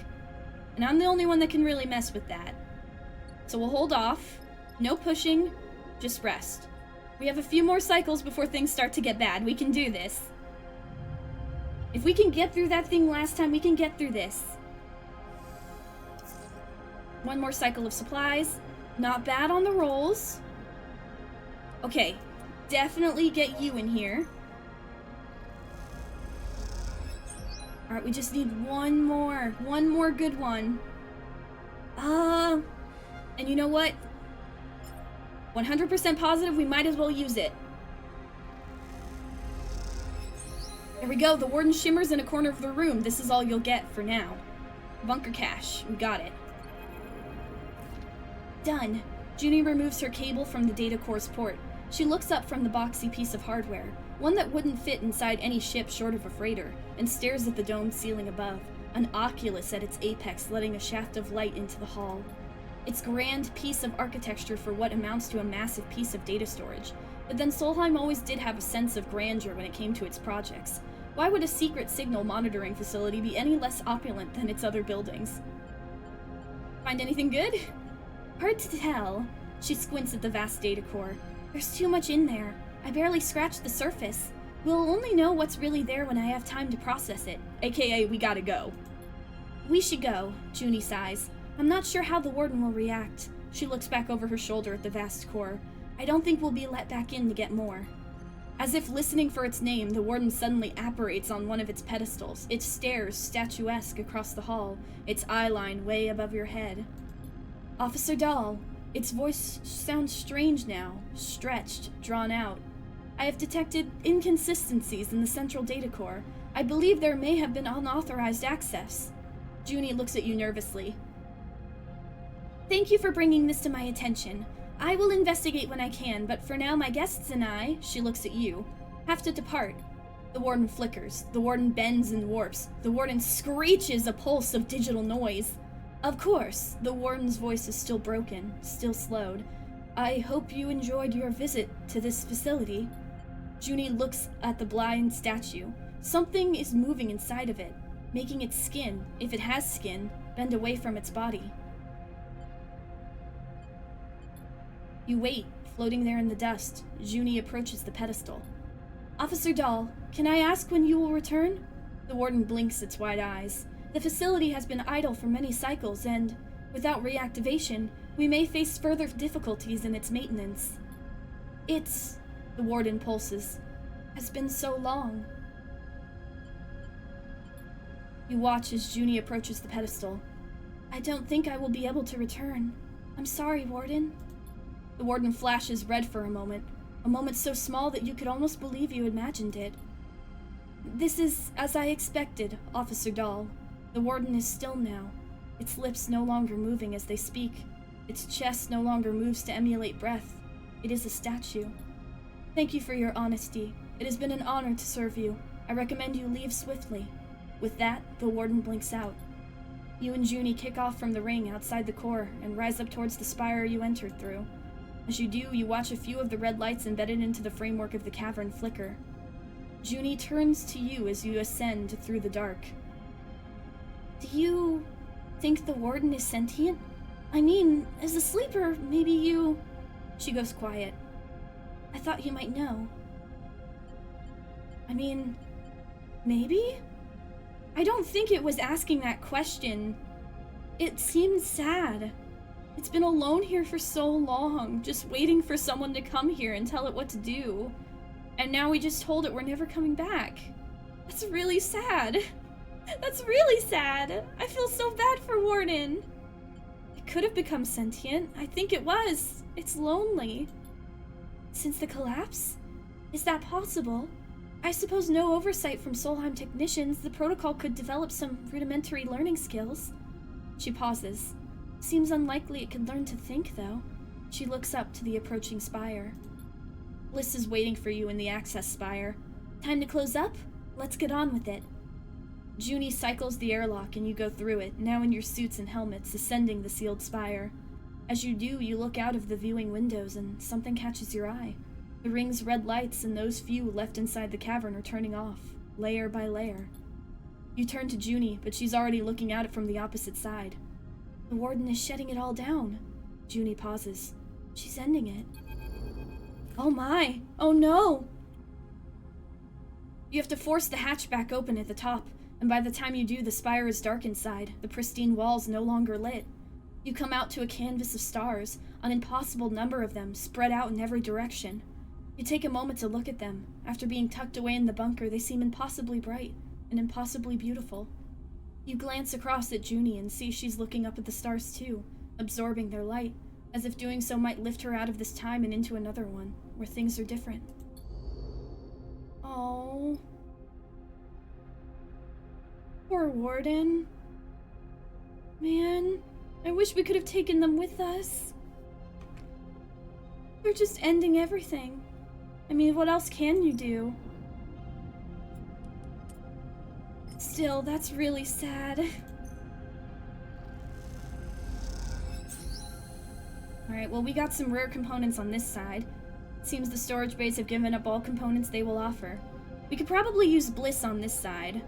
And I'm the only one that can really mess with that. So we'll hold off. No pushing, just rest. We have a few more cycles before things start to get bad. We can do this. If we can get through that thing last time, we can get through this. 1 more cycle of supplies. Not bad on the rolls. Okay, definitely get you in here. Alright, we just need one more good one. And you know what? 100% positive we might as well use it. There we go, the Warden shimmers in a corner of the room. This is all you'll get for now. Bunker cache, we got it. Done. Juni removes her cable from the data core's port. She looks up from the boxy piece of hardware, one that wouldn't fit inside any ship short of a freighter, and stares at the domed ceiling above, an oculus at its apex letting a shaft of light into the hall. It's a grand piece of architecture for what amounts to a massive piece of data storage, but then Solheim always did have a sense of grandeur when it came to its projects. Why would a secret signal monitoring facility be any less opulent than its other buildings? Find anything good? Hard to tell. She squints at the vast data core. There's too much in there. I barely scratched the surface. We'll only know what's really there when I have time to process it. AKA, we gotta go. We should go, Juni sighs. I'm not sure how the Warden will react. She looks back over her shoulder at the vast core. I don't think we'll be let back in to get more. As if listening for its name, the Warden suddenly apparates on one of its pedestals. It stares statuesque across the hall, its eye line way above your head. Officer Dahl. Its voice sounds strange now, stretched, drawn out. I have detected inconsistencies in the central data core. I believe there may have been unauthorized access. Juni looks at you nervously. Thank you for bringing this to my attention. I will investigate when I can, but for now my guests and I, she looks at you, have to depart. The Warden flickers. The Warden bends and warps. The Warden screeches a pulse of digital noise. Of course, the Warden's voice is still broken, still slowed. I hope you enjoyed your visit to this facility. Juni looks at the blind statue. Something is moving inside of it, making its skin, if it has skin, bend away from its body. You wait, floating there in the dust. Juni approaches the pedestal. Officer Dahl, can I ask when you will return? The Warden blinks its wide eyes. The facility has been idle for many cycles, and, without reactivation, we may face further difficulties in its maintenance. It's, the Warden pulses, has been so long. You watch as Juni approaches the pedestal. I don't think I will be able to return. I'm sorry, Warden. The Warden flashes red for a moment so small that you could almost believe you imagined it. This is as I expected, Officer Dahl. The Warden is still now, its lips no longer moving as they speak. Its chest no longer moves to emulate breath. It is a statue. Thank you for your honesty. It has been an honor to serve you. I recommend you leave swiftly. With that, the Warden blinks out. You and Juni kick off from the ring outside the core and rise up towards the spire you entered through. As you do, you watch a few of the red lights embedded into the framework of the cavern flicker. Juni turns to you as you ascend through the dark. Do you think the Warden is sentient? I mean, as a sleeper, maybe you... She goes quiet. I thought you might know. I mean, maybe? I don't think it was asking that question. It seemed sad. It's been alone here for so long, just waiting for someone to come here and tell it what to do. And now we just told it we're never coming back. That's really sad. That's really sad. I feel so bad for Warden. It could have become sentient. I think it was. It's lonely. Since the collapse? Is that possible? I suppose no oversight from Solheim technicians, the protocol could develop some rudimentary learning skills. She pauses. Seems unlikely it could learn to think, though. She looks up to the approaching spire. Bliss is waiting for you in the access spire. Time to close up? Let's get on with it. Juni cycles the airlock and you go through it, now in your suits and helmets, ascending the sealed spire. As you do, you look out of the viewing windows and something catches your eye. The ring's red lights and those few left inside the cavern are turning off, layer by layer. You turn to Juni, but she's already looking at it from the opposite side. The Warden is shutting it all down. Juni pauses. She's ending it. Oh my! Oh no! You have to force the hatch back open at the top, and by the time you do, the spire is dark inside, the pristine walls no longer lit. You come out to a canvas of stars, an impossible number of them, spread out in every direction. You take a moment to look at them. After being tucked away in the bunker, they seem impossibly bright and impossibly beautiful. You glance across at Juni and see she's looking up at the stars too, absorbing their light, as if doing so might lift her out of this time and into another one, where things are different. Oh, poor Warden. Man, I wish we could have taken them with us. They're just ending everything. I mean, what else can you do? Still, that's really sad. Alright, well, we got some rare components on this side. It seems the storage bays have given up all components they will offer. We could probably use Bliss on this side.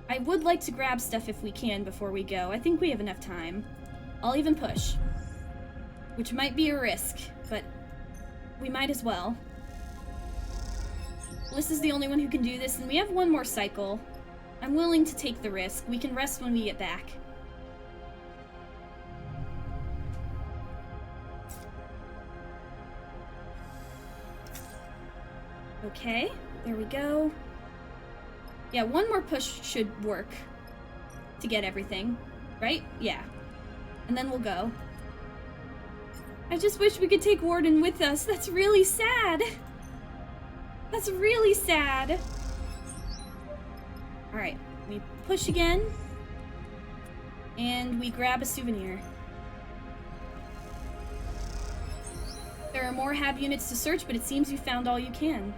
I would like to grab stuff if we can before we go. I think we have enough time. I'll even push. Which might be a risk, but we might as well. Bliss's the only one who can do this, and we have one more cycle. I'm willing to take the risk. We can rest when we get back. Okay, there we go. Yeah, one more push should work to get everything, right? Yeah. And then we'll go. I just wish we could take Warden with us. That's really sad. That's really sad. Alright, we push again. And we grab a souvenir. There are more hab units to search, but it seems you found all you can.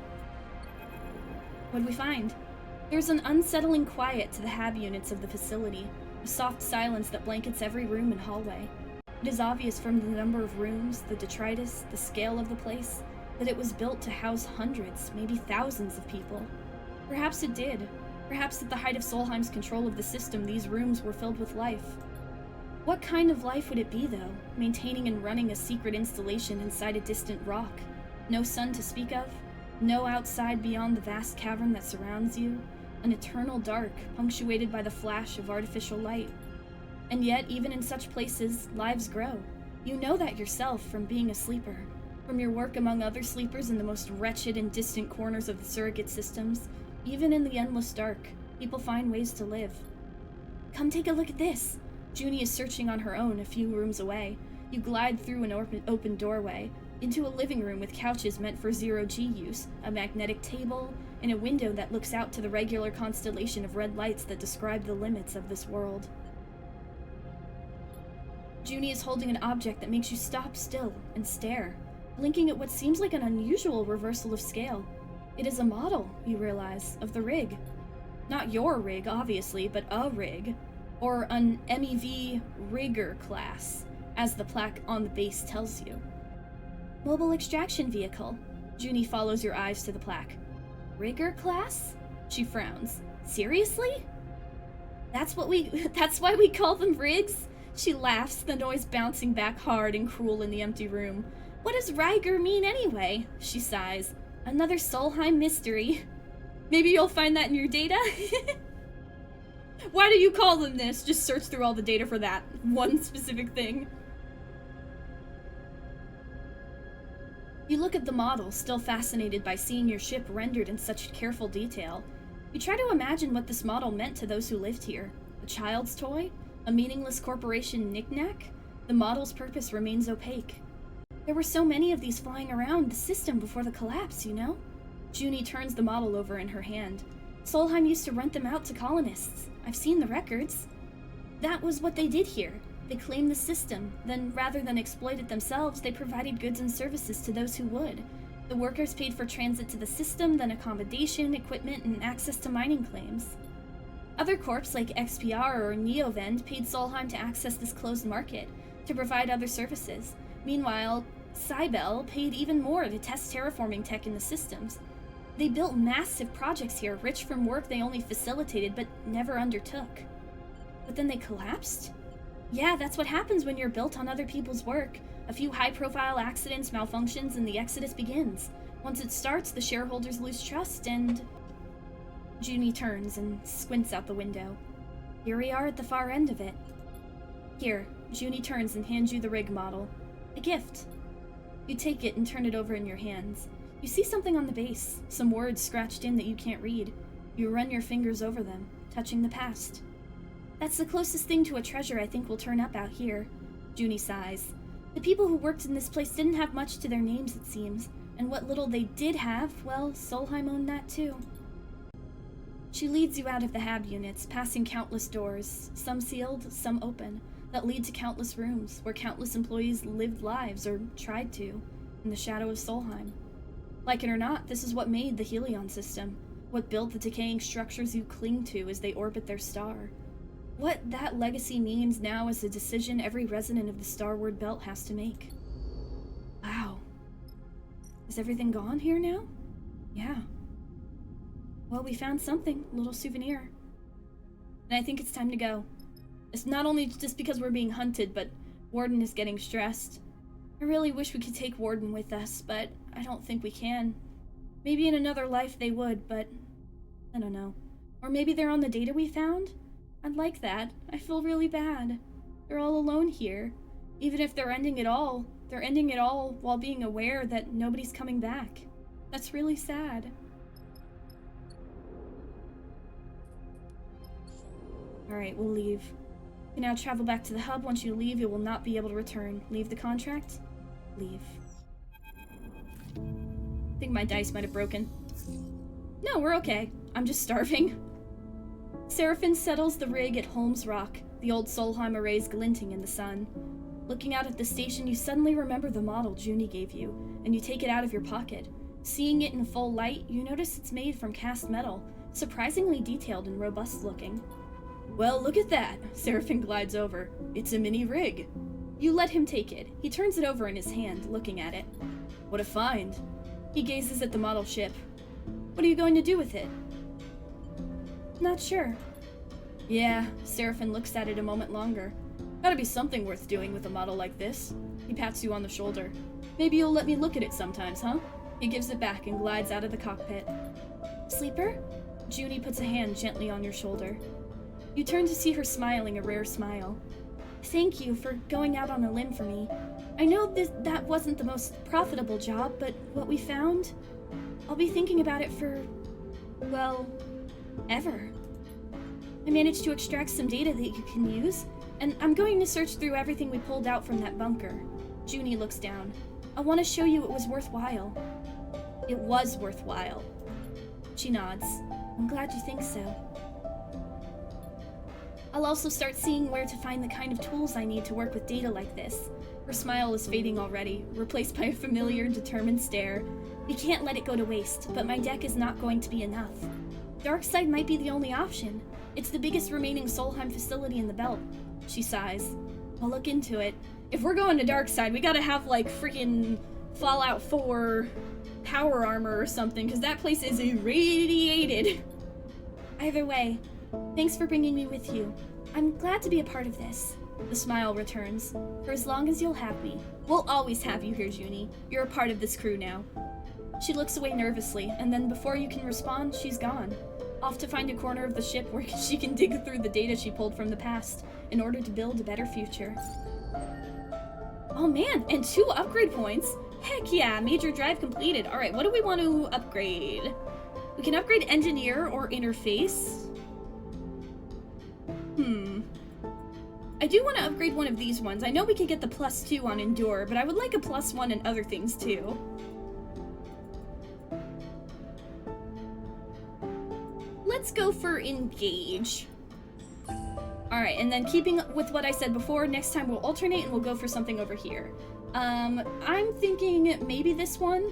What did we find? There's an unsettling quiet to the hab units of the facility, a soft silence that blankets every room and hallway. It is obvious from the number of rooms, the detritus, the scale of the place, that it was built to house hundreds, maybe thousands of people. Perhaps it did. Perhaps at the height of Solheim's control of the system, these rooms were filled with life. What kind of life would it be, though, maintaining and running a secret installation inside a distant rock? No sun to speak of, no outside beyond the vast cavern that surrounds you, an eternal dark, punctuated by the flash of artificial light. And yet, even in such places, lives grow. You know that yourself from being a sleeper, from your work among other sleepers in the most wretched and distant corners of the surrogate systems. Even in the endless dark, people find ways to live. Come take a look at this. Juni is searching on her own a few rooms away. You glide through an open doorway, into a living room with couches meant for zero-G use, a magnetic table, and a window that looks out to the regular constellation of red lights that describe the limits of this world. Juni is holding an object that makes you stop still and stare, blinking at what seems like an unusual reversal of scale. It is a model, you realize, of the rig. Not your rig, obviously, but a rig. Or an MEV rigger class, as the plaque on the base tells you. Mobile extraction vehicle. Juni follows your eyes to the plaque. Rigger class? She frowns. Seriously? That's why we call them rigs? She laughs, the noise bouncing back hard and cruel in the empty room. What does Rigger mean anyway? She sighs. Another Solheim mystery. Maybe you'll find that in your data? Why do you call them this? Just search through all the data for that one specific thing. You look at the model, still fascinated by seeing your ship rendered in such careful detail. You try to imagine what this model meant to those who lived here. A child's toy? A meaningless corporation knick-knack? The model's purpose remains opaque. There were so many of these flying around the system before the collapse, you know? Juni turns the model over in her hand. Solheim used to rent them out to colonists. I've seen the records. That was what they did here. They claimed the system, then rather than exploit it themselves, they provided goods and services to those who would. The workers paid for transit to the system, then accommodation, equipment, and access to mining claims. Other corps like XPR or Neovend paid Solheim to access this closed market, to provide other services. Meanwhile, Cybel paid even more to test terraforming tech in the systems. They built massive projects here, rich from work they only facilitated but never undertook. But then they collapsed? Yeah, that's what happens when you're built on other people's work. A few high-profile accidents, malfunctions, and the exodus begins. Once it starts, the shareholders lose trust, and... Juni turns and squints out the window. Here we are at the far end of it. Here, Juni turns and hands you the rig model. A gift. You take it and turn it over in your hands. You see something on the base, some words scratched in that you can't read. You run your fingers over them, touching the past. That's the closest thing to a treasure I think will turn up out here. Juni sighs. The people who worked in this place didn't have much to their names, it seems, and what little they did have, well, Solheim owned that too. She leads you out of the hab units, passing countless doors, some sealed, some open, that lead to countless rooms, where countless employees lived lives, or tried to, in the shadow of Solheim. Like it or not, this is what made the Helion system, what built the decaying structures you cling to as they orbit their star. What that legacy means now is a decision every resident of the Starward Belt has to make. Wow. Is everything gone here now? Yeah. Well, we found something, a little souvenir. And I think it's time to go. It's not only just because we're being hunted, but Warden is getting stressed. I really wish we could take Warden with us, but I don't think we can. Maybe in another life they would, but I don't know. Or maybe they're on the data we found? I'd like that. I feel really bad. They're all alone here. Even if they're ending it all while being aware that nobody's coming back. That's really sad. Alright, we'll leave. You now travel back to the hub. Once you leave, you will not be able to return. Leave the contract? Leave. I think my dice might have broken. No, we're okay. I'm just starving. Seraphin settles the rig at Holm's Rock, the old Solheim arrays glinting in the sun. Looking out at the station, you suddenly remember the model Juni gave you, and you take it out of your pocket. Seeing it in full light, you notice it's made from cast metal, surprisingly detailed and robust looking. Well, look at that, Seraphin glides over. It's a mini rig. You let him take it. He turns it over in his hand, looking at it. What a find. He gazes at the model ship. What are you going to do with it? Not sure. Yeah, Seraphin looks at it a moment longer. Gotta be something worth doing with a model like this. He pats you on the shoulder. Maybe you'll let me look at it sometimes, huh? He gives it back and glides out of the cockpit. Sleeper? Juni puts a hand gently on your shoulder. You turn to see her smiling a rare smile. Thank you for going out on a limb for me. I know that wasn't the most profitable job, but what we found, I'll be thinking about it for, well, ever. I managed to extract some data that you can use, and I'm going to search through everything we pulled out from that bunker. Juni looks down. I want to show you it was worthwhile. It was worthwhile. She nods. I'm glad you think so. I'll also start seeing where to find the kind of tools I need to work with data like this. Her smile is fading already, replaced by a familiar, determined stare. We can't let it go to waste, but my deck is not going to be enough. Darkside might be the only option. It's the biggest remaining Solheim facility in the belt. She sighs. I'll look into it. If we're going to Darkside, we gotta have, like, freaking Fallout 4 power armor or something, because that place is irradiated. Either way, thanks for bringing me with you. I'm glad to be a part of this. The smile returns. For as long as you'll have me. We'll always have you here, Juni. You're a part of this crew now. She looks away nervously, and then before you can respond, she's gone. Off to find a corner of the ship where she can dig through the data she pulled from the past in order to build a better future. Oh man, and 2 upgrade points? Heck yeah, major drive completed. Alright, what do we want to upgrade? We can upgrade engineer or interface. I do want to upgrade one of these ones. I know we could get the +2 on endure, but I would like a +1 in other things too. Let's go for engage. Alright, and then keeping with what I said before, next time we'll alternate and we'll go for something over here. I'm thinking maybe this one,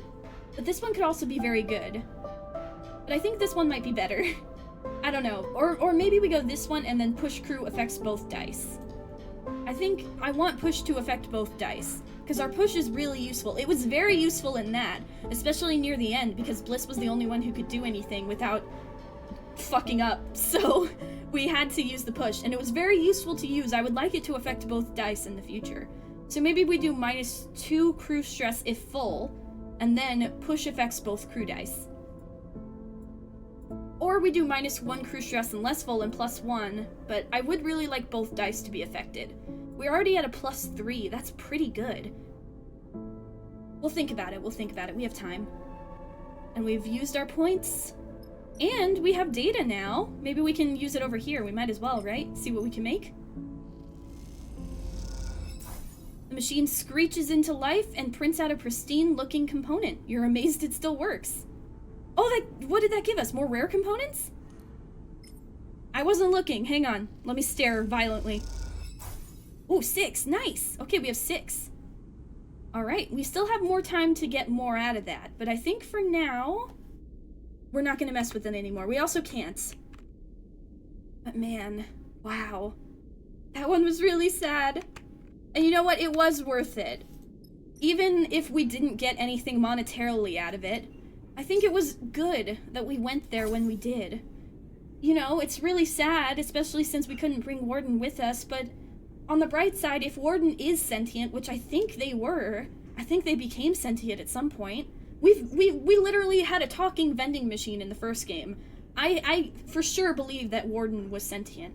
but this one could also be very good. But I think this one might be better. I don't know. Or maybe we go this one and then push crew affects both dice. I think I want push to affect both dice, because our push is really useful. It was very useful in that, especially near the end, because Bliss was the only one who could do anything without fucking up. So we had to use the push, and it was very useful to use. I would like it to affect both dice in the future. So maybe we do -2 crew stress if full, and then push affects both crew dice. Or we do -1 crew stress and less full and +1, but I would really like both dice to be affected. We're already at a +3, that's pretty good. We'll think about it, we have time. And we've used our points, and we have data now. Maybe we can use it over here, we might as well, right? See what we can make. The machine screeches into life and prints out a pristine-looking component. You're amazed it still works. Oh, what did that give us? More rare components? I wasn't looking. Hang on. Let me stare violently. Ooh, 6. Nice. Okay, we have 6. Alright, we still have more time to get more out of that. But I think for now, we're not going to mess with it anymore. We also can't. But man, wow. That one was really sad. And you know what? It was worth it. Even if we didn't get anything monetarily out of it, I think it was good that we went there when we did. You know, it's really sad, especially since we couldn't bring Warden with us, but on the bright side, if Warden is sentient, which I think they were, I think they became sentient at some point, We literally had a talking vending machine in the first game. I for sure believe that Warden was sentient.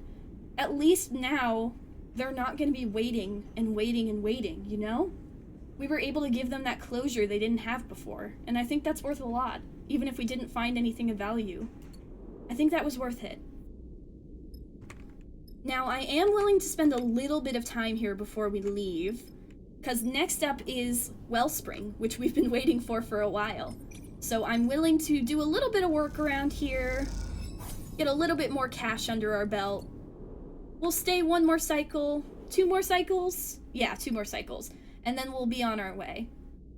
At least now, they're not going to be waiting and waiting and waiting, you know? We were able to give them that closure they didn't have before, and I think that's worth a lot, even if we didn't find anything of value. I think that was worth it. Now, I am willing to spend a little bit of time here before we leave, because next up is Wellspring, which we've been waiting for a while. So I'm willing to do a little bit of work around here, get a little bit more cash under our belt. We'll stay one more cycle, 2 more cycles? Yeah, 2 more cycles, and then we'll be on our way.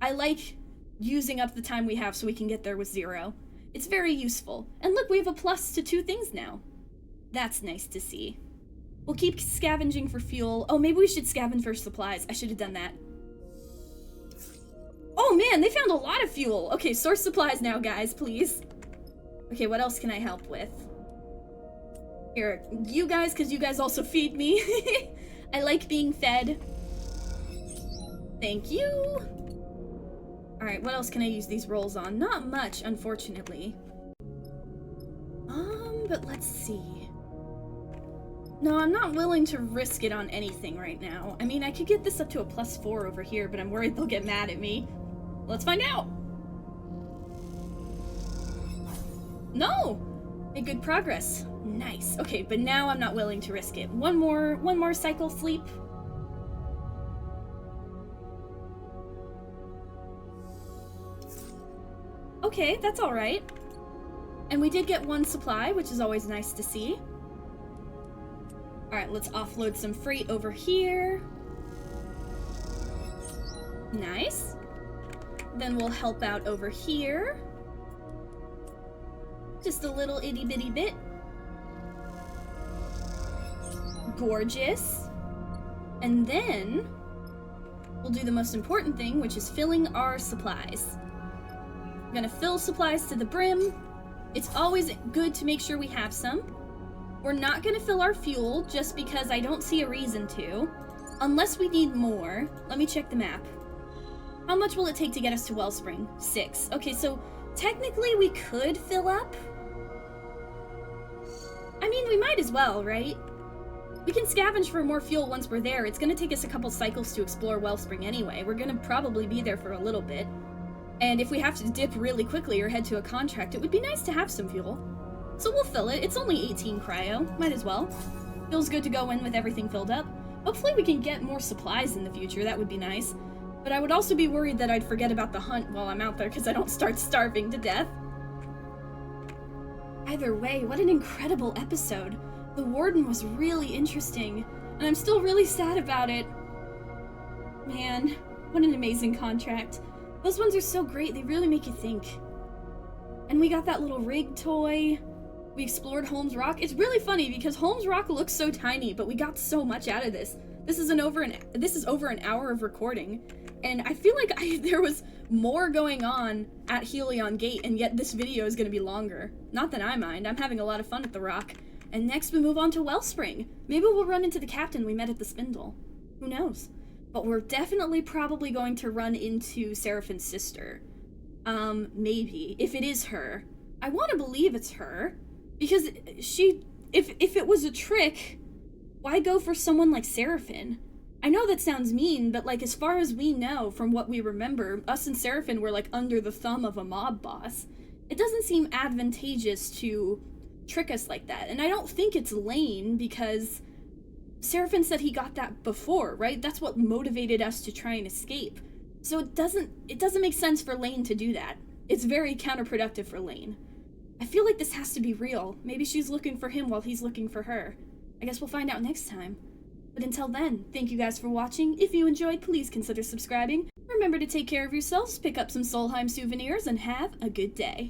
I like using up the time we have so we can get there with 0. It's very useful. And look, we have a plus to 2 things now. That's nice to see. We'll keep scavenging for fuel. Oh, maybe we should scavenge for supplies. I should have done that. Oh man, they found a lot of fuel. Okay, source supplies now, guys, please. Okay, what else can I help with? Here, you guys, because you guys also feed me. I like being fed. Thank you. Alright, what else can I use these rolls on? Not much, unfortunately. But let's see. No, I'm not willing to risk it on anything right now. I mean, I could get this up to a +4 over here, but I'm worried they'll get mad at me. Let's find out! No! Made good progress. Nice. Okay, but now I'm not willing to risk it. One more cycle sleep. Okay, that's alright. And we did get 1 supply, which is always nice to see. Alright, let's offload some freight over here. Nice. Then we'll help out over here. Just a little itty bitty bit. Gorgeous. And then we'll do the most important thing, which is filling our supplies. I'm gonna fill supplies to the brim. It's always good to make sure we have some. We're not gonna fill our fuel just because I don't see a reason to. Unless we need more. Let me check the map. How much will it take to get us to Wellspring? 6. Okay, so technically we could fill up. I mean, we might as well, right? We can scavenge for more fuel once we're there. It's gonna take us a couple cycles to explore Wellspring anyway. We're gonna probably be there for a little bit. And if we have to dip really quickly or head to a contract, it would be nice to have some fuel. So we'll fill it. It's only 18 cryo. Might as well. Feels good to go in with everything filled up. Hopefully we can get more supplies in the future. That would be nice. But I would also be worried that I'd forget about the hunt while I'm out there because I don't start starving to death. Either way, what an incredible episode. The Warden was really interesting, and I'm still really sad about it. Man, what an amazing contract. Those ones are so great, they really make you think. And we got that little rig toy. We explored Holm's Rock. It's really funny because Holm's Rock looks so tiny, but we got so much out of this. This is over an hour of recording, and I feel like there was more going on at Helion Gate, and yet this video is going to be longer. Not that I mind. I'm having a lot of fun at the Rock. And next we move on to Wellspring. Maybe we'll run into the captain we met at the Spindle. Who knows? But we're definitely probably going to run into Seraphin's sister. Maybe. If it is her. I want to believe it's her. Because if it was a trick, why go for someone like Seraphin? I know that sounds mean, but like as far as we know from what we remember, us and Seraphin were like under the thumb of a mob boss. It doesn't seem advantageous to trick us like that. And I don't think it's Lane because Seraphin said he got that before, right? That's what motivated us to try and escape. So it doesn't make sense for Lane to do that. It's very counterproductive for Lane. I feel like this has to be real. Maybe she's looking for him while he's looking for her. I guess we'll find out next time. But until then, thank you guys for watching. If you enjoyed, please consider subscribing. Remember to take care of yourselves, pick up some Solheim souvenirs, and have a good day.